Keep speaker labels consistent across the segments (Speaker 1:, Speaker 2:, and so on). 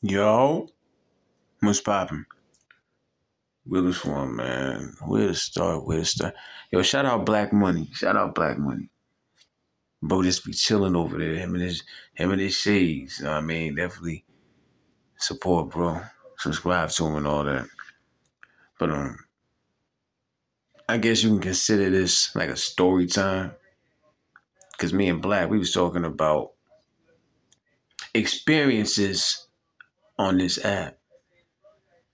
Speaker 1: Yo, what's poppin'? Realest one, man. Where to start? Where to start? Yo, shout out Black Money. Shout out Black Money. Bro, just be chilling over there. Him and his shades. You know what I mean? Definitely support, bro. Subscribe to him and all that. But I guess you can consider this like a story time. Cause me and Black, we was talking about experiences on this app.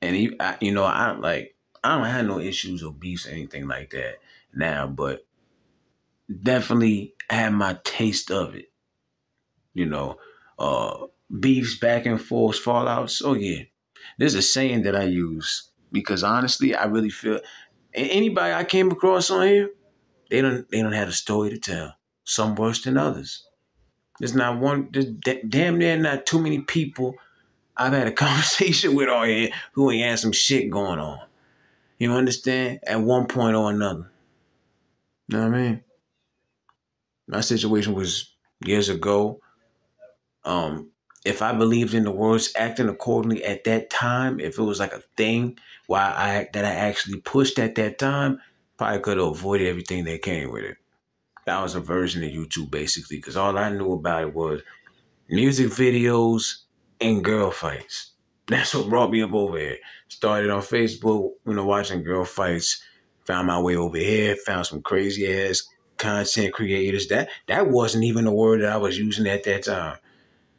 Speaker 1: And I don't have no issues or beefs or anything like that now, but definitely had my taste of it. You know, uh, beefs, back and forth, fallouts. Oh yeah, there's a saying that I use because honestly, I really feel anybody I came across on here, they don't have a story to tell. Some worse than others. There's not one. There's damn near not too many people I've had a conversation with on here who ain't had some shit going on. You understand? At one point or another. You know what I mean? My situation was years ago. If I believed in the words acting accordingly at that time, if it was like a thing that I actually pushed at that time, probably could have avoided everything that came with it. That was a version of YouTube basically, because all I knew about it was music videos and girl fights. That's what brought me up over here. Started on Facebook, watching girl fights. Found my way over here. Found some crazy ass content creators. That wasn't even a word that I was using at that time.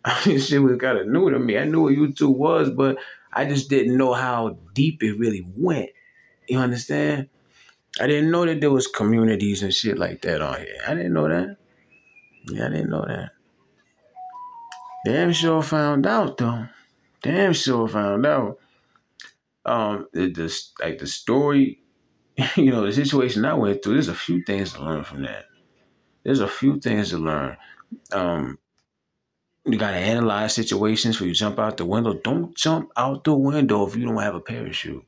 Speaker 1: I mean, shit was kind of new to me. I knew what YouTube was, but I just didn't know how deep it really went. You understand? I didn't know that there was communities and shit like that on here. I didn't know that. Yeah, I didn't know that. Damn sure found out though. Damn sure found out. The story, the situation I went through. There's a few things to learn from that. There's a few things to learn. Um, you gotta analyze situations where you jump out the window. Don't jump out the window if you don't have a parachute.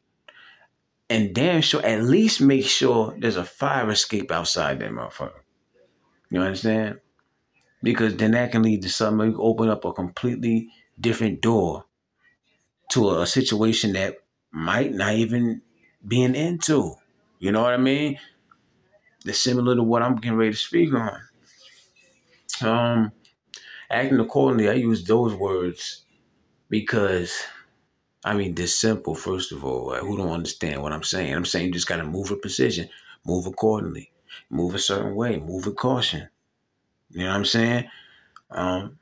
Speaker 1: And damn sure, at least make sure there's a fire escape outside that motherfucker. You understand? Because then that can lead to something. You can open up a completely different door to a situation that might not even be an end to. You know what I mean? It's similar to what I'm getting ready to speak on. Um, Acting accordingly, I use those words because this simple. First of all, who don't understand what I'm saying? I'm saying you just gotta move with precision, move accordingly, move a certain way, move with caution. You know what I'm saying? Um,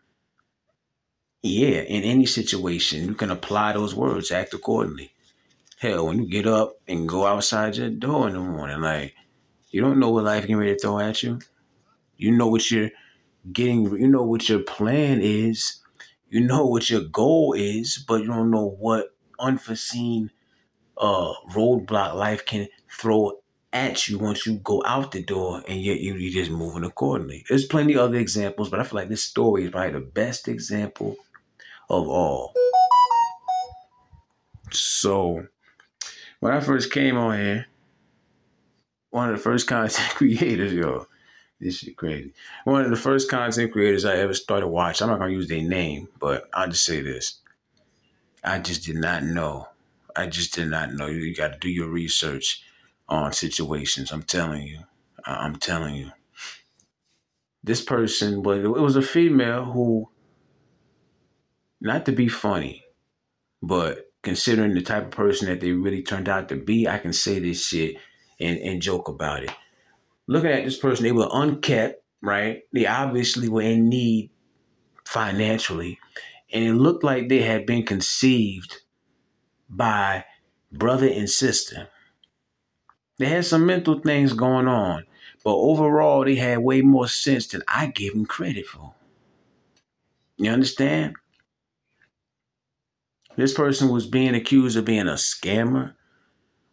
Speaker 1: yeah, in any situation, you can apply those words, act accordingly. Hell, when you get up and go outside your door in the morning, like you don't know what life getting ready to throw at you. You know what you're getting. You know what your plan is. You know what your goal is, but you don't know what unforeseen roadblock life can throw at you once you go out the door, and yet you're just moving accordingly. There's plenty of other examples, but I feel like this story is probably the best example of all. So when I first came on here, one of the first content creators, yo, this shit crazy. One of the first content creators I ever started watching. I'm not gonna use their name, but I'll just say this: I just did not know. I just did not know. You got to do your research on situations. I'm telling you. I'm telling you. This person it was a female who, not to be funny, but considering the type of person that they really turned out to be, I can say this shit and joke about it. Looking at this person, they were unkept, right? They obviously were in need financially, and it looked like they had been conceived by brother and sister. They had some mental things going on, but overall, they had way more sense than I gave them credit for. You understand? This person was being accused of being a scammer,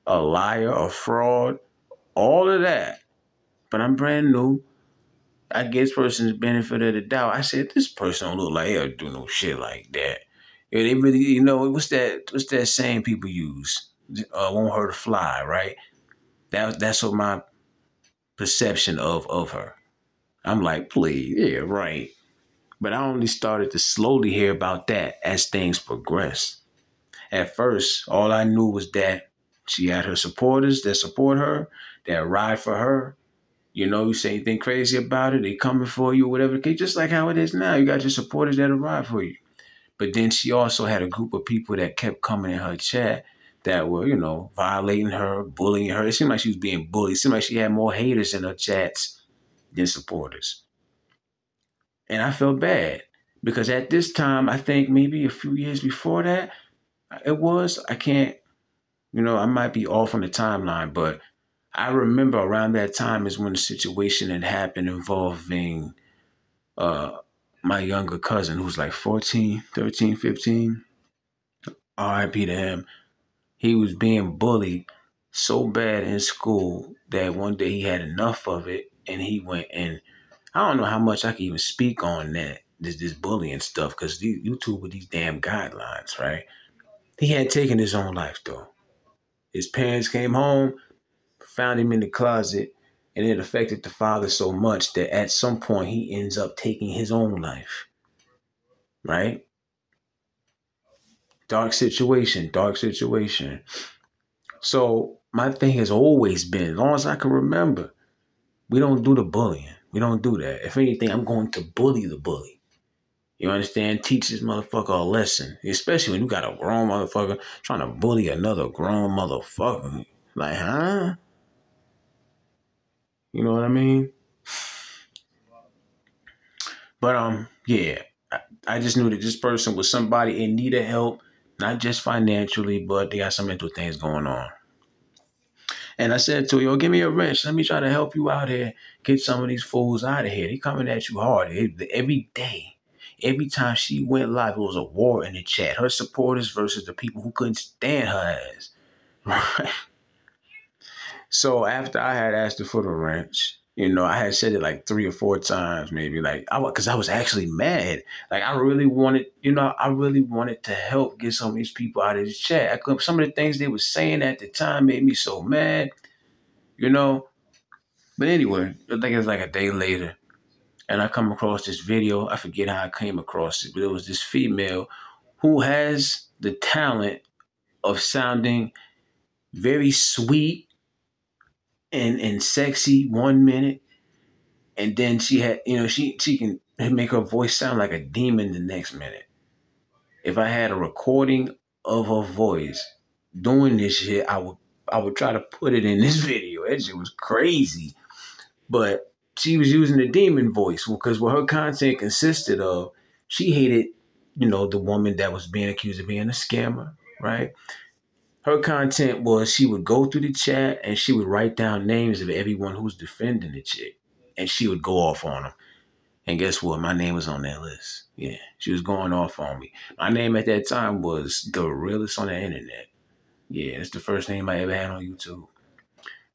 Speaker 1: a liar, a fraud, all of that. But I'm brand new. I give this person the benefit of the doubt. I said, this person don't look like he'll do no shit like that. Yeah, they really, what's that saying people use? Won't hurt a fly, right? That's what my perception of her. I'm like, please, yeah, right. But I only started to slowly hear about that as things progressed. At first, all I knew was that she had her supporters that support her, that ride for her. You say anything crazy about it, they coming for you, whatever the case, just like how it is now. You got your supporters that ride for you. But then she also had a group of people that kept coming in her chat that were, violating her, bullying her. It seemed like she was being bullied. It seemed like she had more haters in her chats than supporters. And I felt bad because at this time, I think maybe a few years before that, I can't, I might be off on the timeline, but I remember around that time is when the situation had happened involving uh, my younger cousin who's like 14, 13, 15. RIP to him. He was being bullied so bad in school that one day he had enough of it and he went and I don't know how much I can even speak on that, this bullying stuff, because YouTube with these damn guidelines, right? He had taken his own life though. His parents came home, found him in the closet, and it affected the father so much that at some point he ends up taking his own life, right? Dark situation, dark situation. So my thing has always been, as long as I can remember, we don't do the bullying. We don't do that. If anything, I'm going to bully the bully. You understand? Teach this motherfucker a lesson. Especially when you got a grown motherfucker trying to bully another grown motherfucker. Like, huh? You know what I mean? But yeah. I just knew that this person was somebody in need of help, not just financially, but they got some mental things going on. And I said to her, yo, give me a wrench. Let me try to help you out here. Get some of these fools out of here. They coming at you hard. Every day. Every time she went live, it was a war in the chat. Her supporters versus the people who couldn't stand her ass. Right? So after I had asked her for the wrench, I had said it like 3 or 4 times, maybe, because I was actually mad. Like I really wanted to help get some of these people out of this chat. Some of the things they were saying at the time made me so mad, you know. But anyway, I think it was like a day later, and I come across this video. I forget how I came across it, but it was this female who has the talent of sounding very sweet and sexy 1 minute, and then she had, she can make her voice sound like a demon the next minute. If I had a recording of her voice doing this shit, I would try to put it in this video. That shit was crazy. But she was using the demon voice because what her content consisted of, she hated, the woman that was being accused of being a scammer, right? Her content was she would go through the chat and she would write down names of everyone who's defending the chick. And she would go off on them. And guess what? My name was on that list. Yeah, she was going off on me. My name at that time was the realest on the internet. Yeah, it's the first name I ever had on YouTube.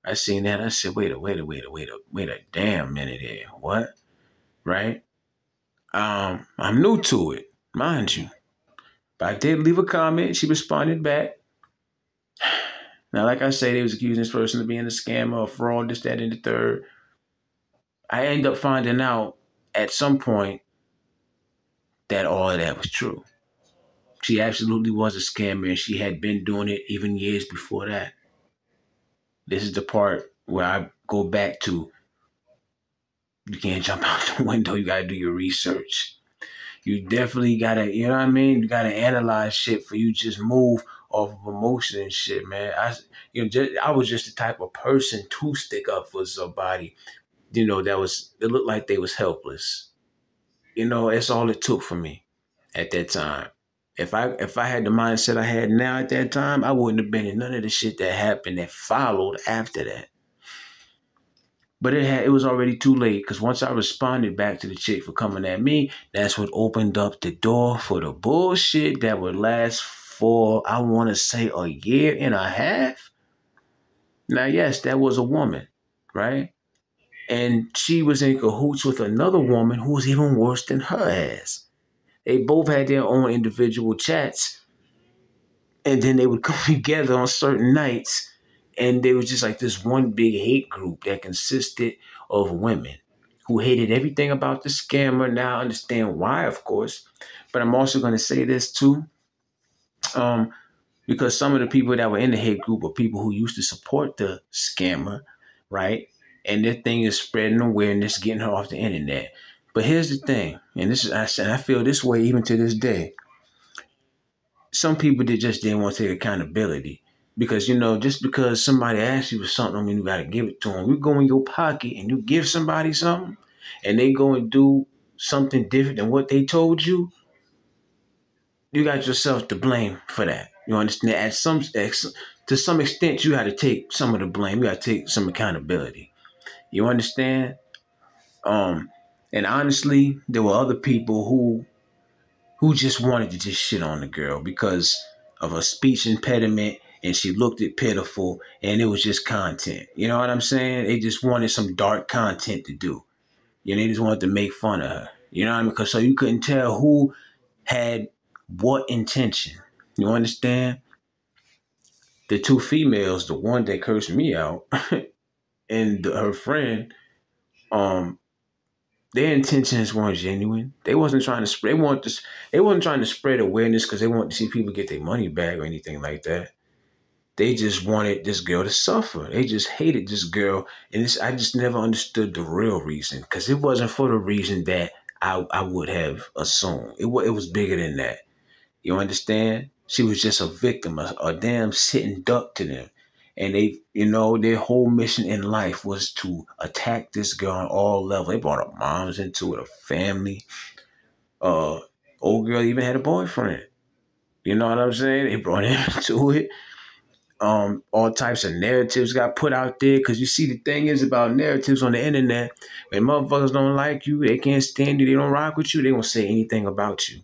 Speaker 1: I seen that. I said, wait a damn minute here. What? Right? I'm new to it, mind you. But I did leave a comment. She responded back. Now, like I say, they was accusing this person of being a scammer, a fraud, this, that, and the third. I end up finding out at some point that all of that was true. She absolutely was a scammer, and she had been doing it even years before that. This is the part where I go back to, you can't jump out the window. You got to do your research. You definitely got to, you know what I mean? You got to analyze shit for you just move off of emotion and shit, man. I was just the type of person to stick up for somebody, that it looked like they was helpless. That's all it took for me at that time. If I had the mindset I had now at that time, I wouldn't have been in none of the shit that happened that followed after that. But it was already too late because once I responded back to the chick for coming at me, that's what opened up the door for the bullshit that would last for, I want to say, a year and a half. Now, yes, that was a woman, right? And she was in cahoots with another woman who was even worse than her ass. They both had their own individual chats, and then they would come together on certain nights, and they was just like this one big hate group that consisted of women. who hated everything about the scammer. Now I understand why, of course. But I'm also going to say this too. Because some of the people that were in the hate group are people who used to support the scammer, right? And their thing is spreading awareness, getting her off the internet. But here's the thing, and this is I feel this way even to this day. Some people just didn't want to take accountability. Because, just because somebody asks you for something, I mean, you got to give it to them. You go in your pocket and you give somebody something, and they go and do something different than what they told you, you got yourself to blame for that. You understand? To some extent, you got to take some of the blame. You got to take some accountability. You understand? And honestly, there were other people who just wanted to just shit on the girl because of her speech impediment, and she looked it pitiful, and it was just content. You know what I'm saying? They just wanted some dark content to do. They just wanted to make fun of her. You know what I mean? Because so you couldn't tell who had what intention. You understand? The two females, the one that cursed me out, and her friend, their intentions weren't genuine. They wasn't trying to spread. They wasn't trying to spread awareness because they wanted to see people get their money back or anything like that. They just wanted this girl to suffer. They just hated this girl, and I just never understood the real reason because it wasn't for the reason that I would have assumed. It was bigger than that. You understand? She was just a victim, a damn sitting duck to them. And their whole mission in life was to attack this girl on all levels. They brought her moms into it, her family. Old girl even had a boyfriend. You know what I'm saying? They brought him into it. All types of narratives got put out there. Because you see, the thing is about narratives on the internet, when motherfuckers don't like you, they can't stand you, they don't rock with you, they won't say anything about you.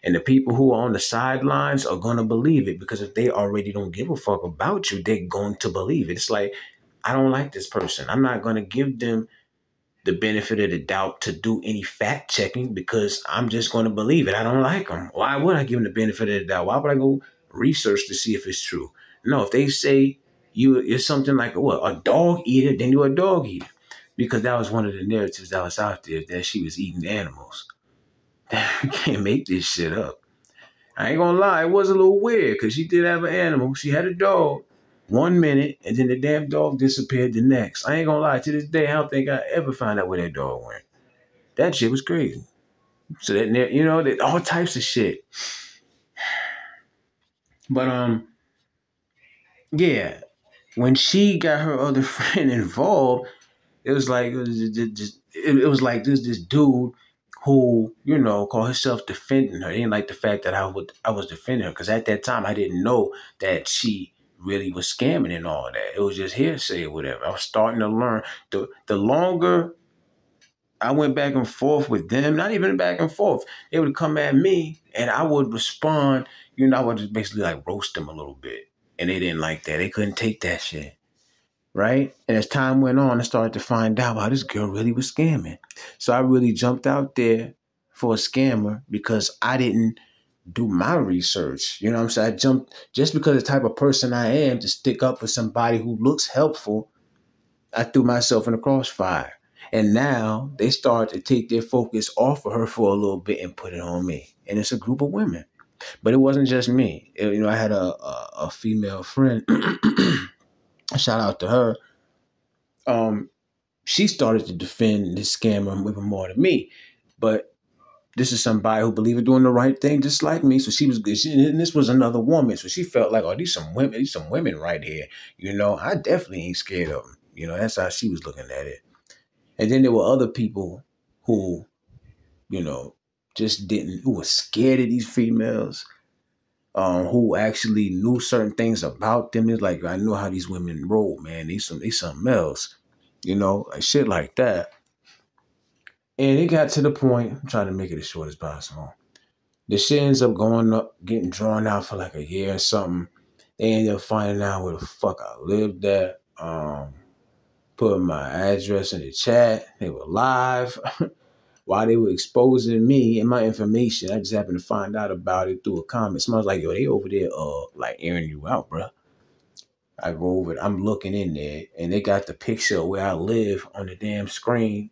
Speaker 1: And the people who are on the sidelines are going to believe it because if they already don't give a fuck about you, they're going to believe it. It's like, I don't like this person. I'm not going to give them the benefit of the doubt to do any fact checking because I'm just going to believe it. I don't like them. Why would I give them the benefit of the doubt? Why would I go research to see if it's true? No, if they say you're something like a dog eater, then you're a dog eater. Because that was one of the narratives that was out there, that she was eating animals. You can't make this shit up. I ain't gonna lie, it was a little weird because she did have an animal. She had a dog 1 minute, and then the damn dog disappeared the next. I ain't gonna lie, to this day, I don't think I ever found out where that dog went. That shit was crazy. So that all types of shit. But yeah, when she got her other friend involved, it was like it was like this dude who called himself defending her. He didn't like the fact that I was defending her because at that time I didn't know that she really was scamming and all that. It was just hearsay or whatever. I was starting to learn. The longer I went back and forth with them, not even back and forth, they would come at me and I would respond. I would just basically like roast them a little bit, and they didn't like that. They couldn't take that shit. Right? And as time went on, I started to find out how this girl really was scamming. So I really jumped out there for a scammer because I didn't do my research. You know what I'm saying? I jumped just because of the type of person I am to stick up for somebody who looks helpful. I threw myself in the crossfire. And now they start to take their focus off of her for a little bit and put it on me. And it's a group of women. But it wasn't just me. I had a female friend. Shout out to her. She started to defend this scammer even more than me. But this is somebody who believed in doing the right thing just like me. So she was good. And this was another woman. So she felt like, oh, these some women right here. I definitely ain't scared of them. That's how she was looking at it. And then there were other people who, who were scared of these females, who actually knew certain things about them. It's like, I know how these women roll, man. They something else, like shit like that. And it got to the point, I'm trying to make it as short as possible. The shit ends up going up, getting drawn out for like a year or something. They ended up finding out where the fuck I lived at. Put my address in the chat. They were live. While they were exposing me and my information, I just happened to find out about it through a comment. Someone was like, yo, they over there like airing you out, bro. I go over it. I'm looking in there, and they got the picture of where I live on the damn screen.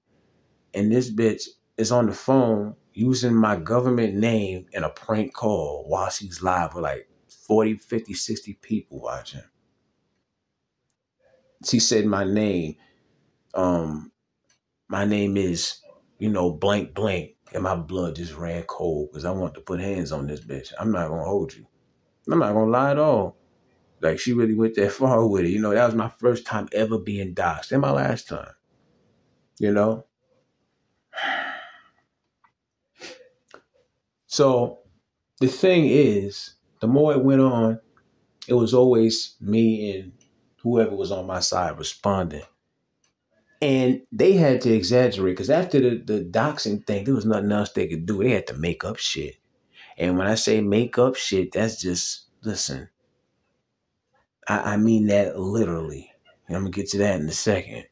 Speaker 1: and this bitch is on the phone using my government name in a prank call while she's live with like 40, 50, 60 people watching. She said my name. Um, my name is, blank blank. And my blood just ran cold because I want to put hands on this bitch. I'm not gonna hold you. I'm not gonna lie at all. Like, she really went that far with it. That was my first time ever being doxxed. And my last time. You know? So the thing is, the more it went on, it was always me and whoever was on my side responding. And they had to exaggerate because after the doxing thing, there was nothing else they could do. They had to make up shit. And when I say make up shit, that's just, listen, I mean that literally. And I'm going to get to that in a second.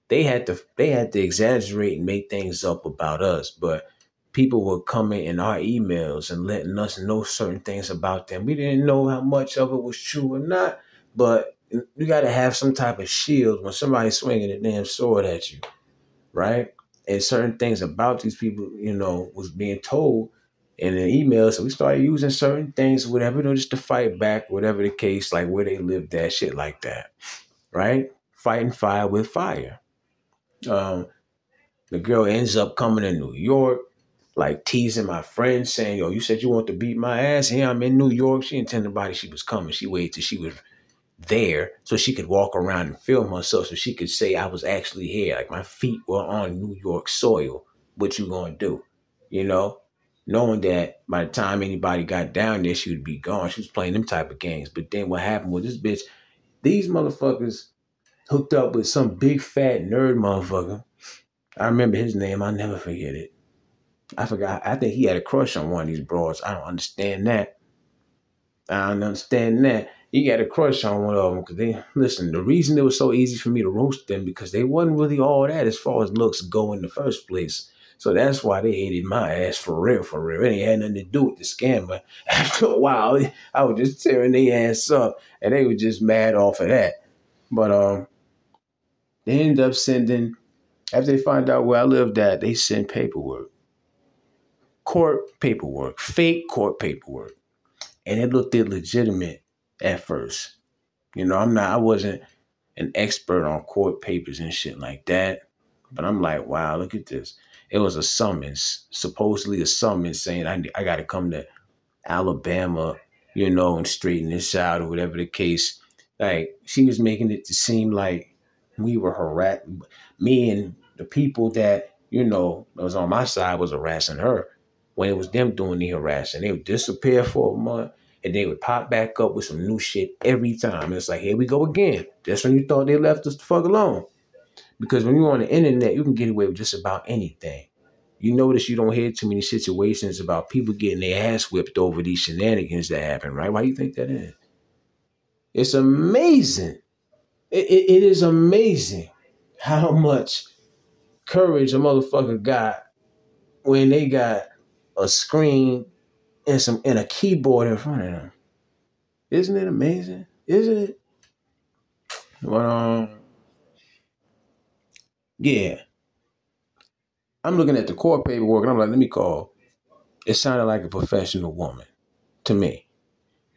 Speaker 1: They had to exaggerate and make things up about us, but people were coming in our emails and letting us know certain things about them. We didn't know how much of it was true or not, but you got to have some type of shield when somebody's swinging a damn sword at you, right? And certain things about these people, was being told in the email. So we started using certain things, whatever, just to fight back, whatever the case, like where they lived at, shit like that, right? Fighting fire with fire. Um, the girl ends up coming to New York, like teasing my friend, saying, "Yo, you said you want to beat my ass. Here I'm in New York." She didn't tell nobody she was coming. She waited till she was there so she could walk around and film herself so she could say I was actually here. Like, my feet were on New York soil. What you gonna do? Knowing that by the time anybody got down there, she would be gone. She was playing them type of games. But then what happened with this bitch, these motherfuckers hooked up with some big fat nerd motherfucker. I remember his name. I'll never forget it. I forgot. I think he had a crush on one of these broads. I don't understand that. He got a crush on one of them because listen, the reason it was so easy for me to roast them because they wasn't really all that as far as looks go in the first place. So that's why they hated my ass for real, for real. It ain't had nothing to do with the scam, but after a while, I was just tearing their ass up and they were just mad off of that. But they ended up sending, after they find out where I lived at, they sent paperwork. Court paperwork, fake court paperwork. And it looked illegitimate at first. I wasn't an expert on court papers and shit like that. But I'm like, wow, look at this. It was a summons, supposedly a summons saying I got to come to Alabama, and straighten this out or whatever the case. Like, she was making it to seem like we were harassing me, and the people that, was on my side was harassing her when it was them doing the harassing. They would disappear for a month and they would pop back up with some new shit every time. And it's like, here we go again. Just when you thought they left us the fuck alone. Because when you're on the internet, you can get away with just about anything. You notice you don't hear too many situations about people getting their ass whipped over these shenanigans that happen, right? Why do you think that is? It's amazing. It is amazing how much courage a motherfucker got when they got a screen and a keyboard in front of them. Isn't it amazing? Isn't it? Well, yeah. I'm looking at the court paperwork and I'm like, let me call. It sounded like a professional woman to me.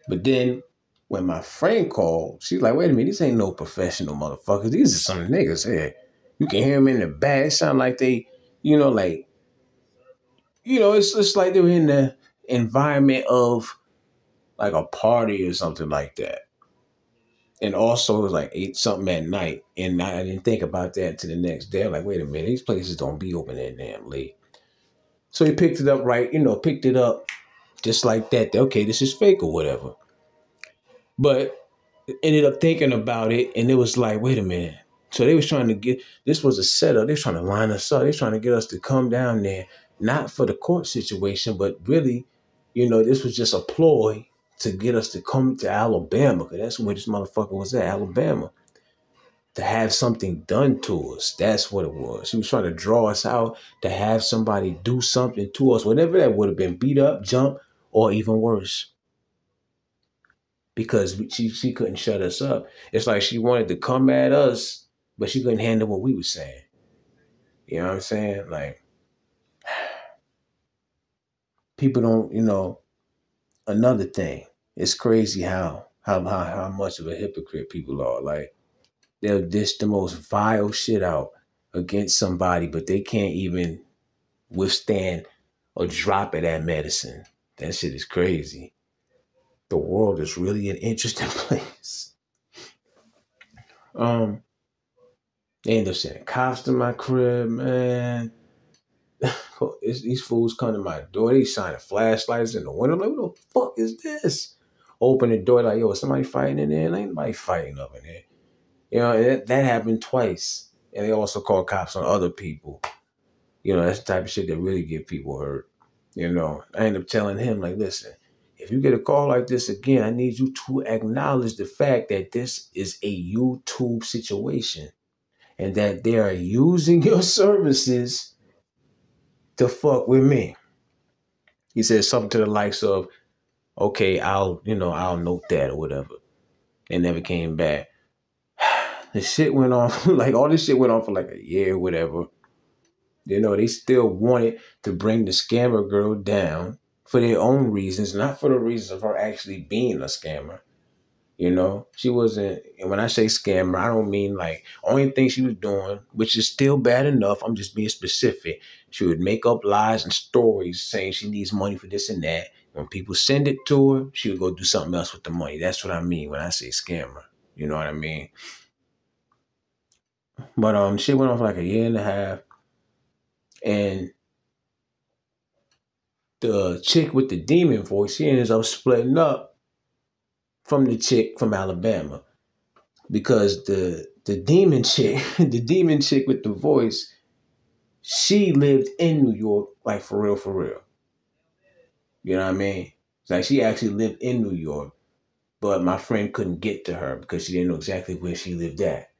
Speaker 1: But then when my friend called, she's like, wait a minute, these ain't no professional motherfuckers. These are some niggas here. You can hear them in the back. It sound like they, it's just like they were in the environment of like a party or something like that. And also it was like 8 something at night. And I didn't think about that until the next day. I'm like, wait a minute, these places don't be open that damn late. So he picked it up picked it up just like that. Okay, this is fake or whatever. But ended up thinking about it and it was like, wait a minute. So they was trying to this was a setup. They was trying to line us up. They was trying to get us to come down there, not for the court situation, but really, this was just a ploy to get us to come to Alabama, because that's where this motherfucker was at, Alabama, to have something done to us. That's what it was. She was trying to draw us out to have somebody do something to us, whatever that would have been, beat up, jump, or even worse. Because she couldn't shut us up. It's like she wanted to come at us, but she couldn't handle what we were saying. You know what I'm saying? Like, people don't, another thing. It's crazy how much of a hypocrite people are. Like, they'll dish the most vile shit out against somebody, but they can't even withstand a drop of that medicine. That shit is crazy. The world is really an interesting place. Um, they end up sending cops to my crib, man. These fools come to my door. They shining flashlights in the window. I'm like, what the fuck is this? Open the door, like, yo, is somebody fighting in there? And ain't nobody fighting up in there. That happened twice. And they also call cops on other people. That's the type of shit that really get people hurt. I end up telling him, like, listen, if you get a call like this again, I need you to acknowledge the fact that this is a YouTube situation and that they are using your services to fuck with me. He said something to the likes of, okay, I'll note that or whatever. And never came back. The shit went on, like all this shit went on for like a year or whatever. They still wanted to bring the scammer girl down for their own reasons, not for the reasons of her actually being a scammer. She wasn't, and when I say scammer, I don't mean like, only thing she was doing, which is still bad enough, I'm just being specific. She would make up lies and stories saying she needs money for this and that. When people send it to her, she would go do something else with the money. That's what I mean when I say scammer. You know what I mean? But she went on for like a year and a half, and the chick with the demon voice, she ends up splitting up from the chick from Alabama. Because the demon chick, the demon chick with the voice, she lived in New York, like for real, for real. You know what I mean? It's like she actually lived in New York, but my friend couldn't get to her because she didn't know exactly where she lived at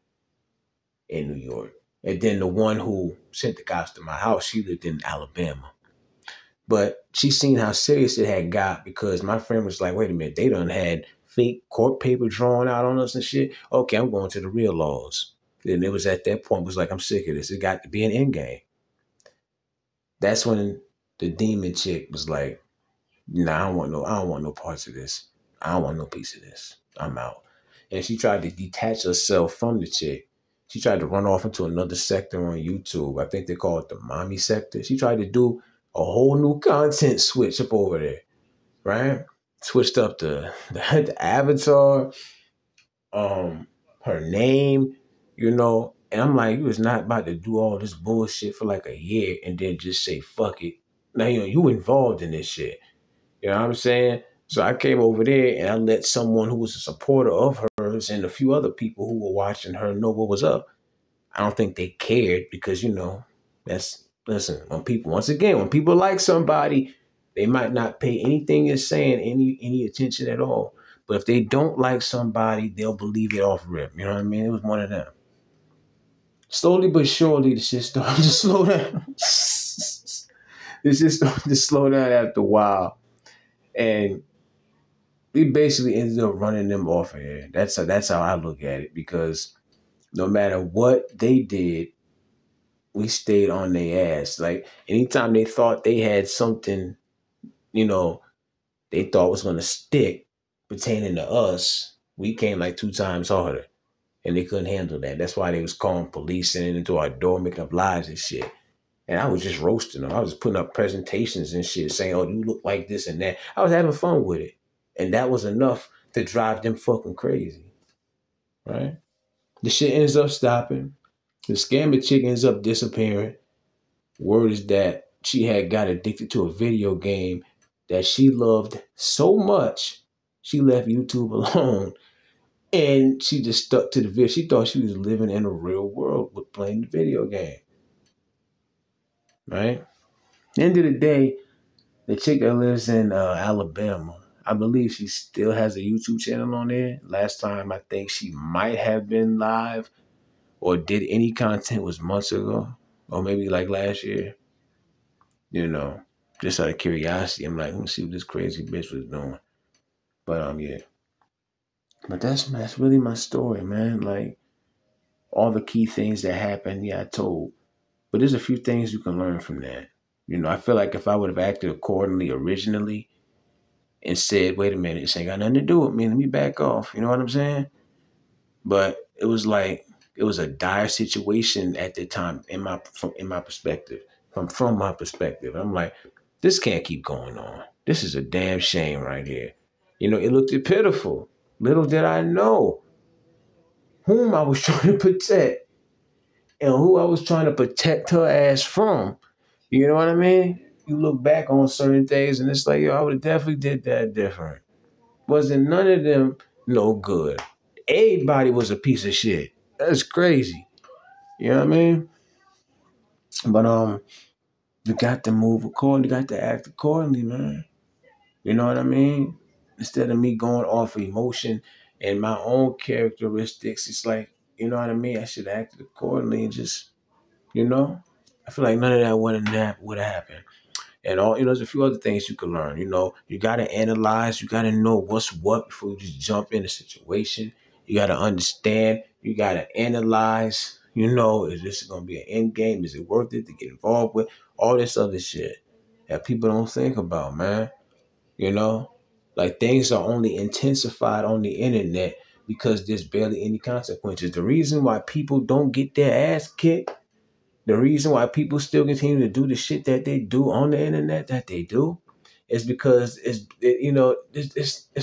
Speaker 1: in New York. And then the one who sent the cops to my house, she lived in Alabama. But she seen how serious it had got because my friend was like, wait a minute, they done had fake court paper drawn out on us and shit. Okay, I'm going to the real laws. And it was at that point, it was like, I'm sick of this. It got to be an end game. That's when the demon chick was like, nah, I don't want no parts of this. I don't want no piece of this. I'm out. And she tried to detach herself from the chick. She tried to run off into another sector on YouTube. I think they call it the mommy sector. She tried to do a whole new content switch up over there, right? Switched up the avatar, her name, and I'm like, you was not about to do all this bullshit for like a year and then just say fuck it. Now you involved in this shit. You know what I'm saying? So I came over there and I let someone who was a supporter of hers and a few other people who were watching her know what was up. I don't think they cared because, listen, when people like somebody, they might not pay anything you're saying any attention at all. But if they don't like somebody, they'll believe it off rip. You know what I mean? It was one of them. Slowly but surely, the shit started to slow down. The shit started to slow down after a while. And we basically ended up running them off of here. That's how I look at it because no matter what they did, we stayed on their ass. Like anytime they thought they had something, they thought was gonna stick pertaining to us, we came like 2 times harder. And they couldn't handle that. That's why they was calling police, sending into our door, making up lies and shit. And I was just roasting them. I was putting up presentations and shit, saying, oh, you look like this and that. I was having fun with it. And that was enough to drive them fucking crazy. Right? The shit ends up stopping. The scammer chick ends up disappearing. Word is that she had got addicted to a video game that she loved so much, she left YouTube alone. And she just stuck to the video. She thought she was living in a real world with playing the video game. Right? End of the day, the chick that lives in Alabama, I believe she still has a YouTube channel on there. Last time I think she might have been live or did any content was months ago. Or maybe like last year. Just out of curiosity. I'm like, let me see what this crazy bitch was doing. But yeah. But that's really my story, man. Like all the key things that happened, yeah, I told. But there's a few things you can learn from that. You know, I feel like if I would have acted accordingly originally and said, wait a minute, this ain't got nothing to do with me, let me back off. You know what I'm saying? But it was like it was a dire situation at the time in my perspective. From my perspective. I'm like, this can't keep going on. This is a damn shame right here. You know, it looked pitiful. Little did I know whom I was trying to protect and who I was trying to protect her ass from. You know what I mean? You look back on certain things and it's like, yo, I would have definitely did that different. Wasn't none of them no good. Everybody was a piece of shit. That's crazy. You know what I mean? But you got to move accordingly. You got to act accordingly, man. You know what I mean? Instead of me going off of emotion and my own characteristics, it's like, you know what I mean? I should have acted accordingly and just, you know, I feel like none of that would have happened. And all, you know, there's a few other things you can learn. You know, you got to analyze. You got to know what's what before you just jump in a situation. You got to understand. You got to analyze. You know, is this going to be an end game? Is it worth it to get involved with? All this other shit that people don't think about, man. You know, like things are only intensified on the internet because there's barely any consequences. The reason why people don't get their ass kicked, the reason why people still continue to do the shit that they do on the internet that they do is because it's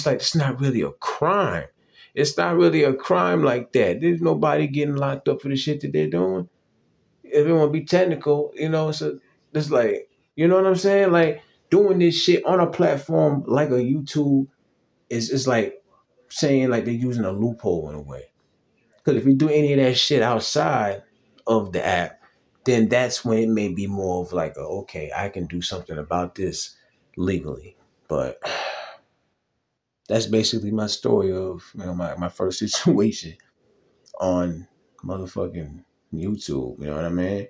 Speaker 1: like it's not really a crime. It's not really a crime like that. There's nobody getting locked up for the shit that they're doing. If it want to be technical, you know, so it's like, you know what I'm saying? Like doing this shit on a platform like a YouTube is like saying like they're using a loophole in a way. Because if you do any of that shit outside of the app, then that's when it may be more of like, okay, I can do something about this legally. But that's basically my story of, you know, my first situation on motherfucking YouTube. You know what I mean?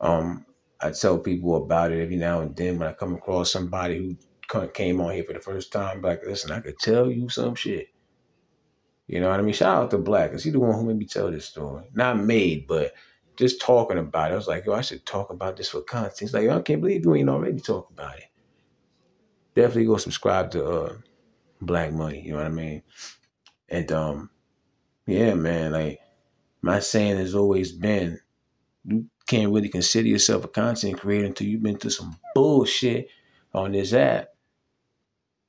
Speaker 1: Um, I tell people about it every now and then when I come across somebody who came on here for the first time. Like, listen, I could tell you some shit. You know what I mean? Shout out to Black, because he the one who made me tell this story. Not made, but just talking about it. I was like, yo, I should talk about this for content. He's like, yo, I can't believe you ain't already talk about it. Definitely go subscribe to Black Money. You know what I mean? And yeah, man, like my saying has always been, you can't really consider yourself a content creator until you've been through some bullshit on this app.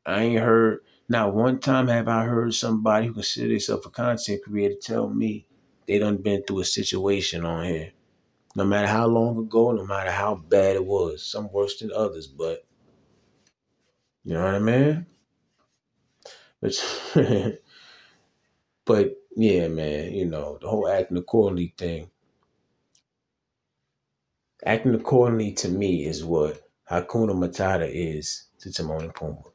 Speaker 1: I ain't heard, not one time have I heard somebody who consider themselves a content creator tell me they done been through a situation on here. No matter how long ago, no matter how bad it was. Some worse than others, but you know what I mean? But, but yeah, man, you know, the whole acting accordingly thing. Acting accordingly to me is what Hakuna Matata is to Timon and Pumbaa.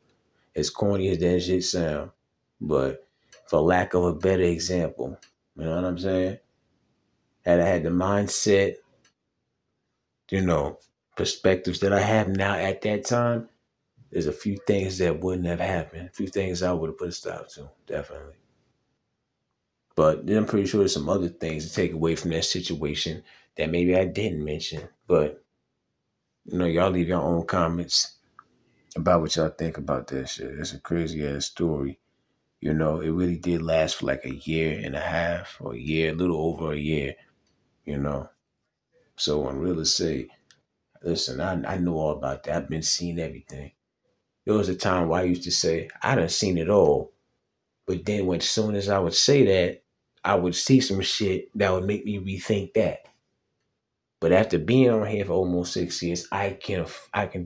Speaker 1: As corny as that shit sound, but for lack of a better example, you know what I'm saying? Had I had the mindset, you know, perspectives that I have now at that time, there's a few things that wouldn't have happened. A few things I would have put a stop to, definitely. But then I'm pretty sure there's some other things to take away from that situation that maybe I didn't mention. But, you know, y'all leave your own comments about what y'all think about that shit. It's a crazy ass story. You know, it really did last for like a year and a half or a year, a little over a year, you know. So when Realest say, listen, I know all about that. I've been seeing everything. There was a time where I used to say, I done seen it all. But then when as soon as I would say that, I would see some shit that would make me rethink that. But after being on here for almost 6 years, I can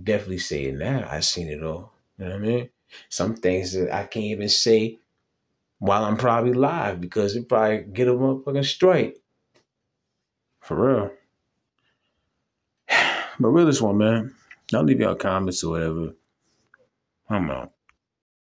Speaker 1: definitely say it now. I've seen it all. You know what I mean? Some things that I can't even say while I'm probably live because it probably get a motherfucking strike. For real. But Realest one, man. I'll leave y'all comments or whatever. I'm out.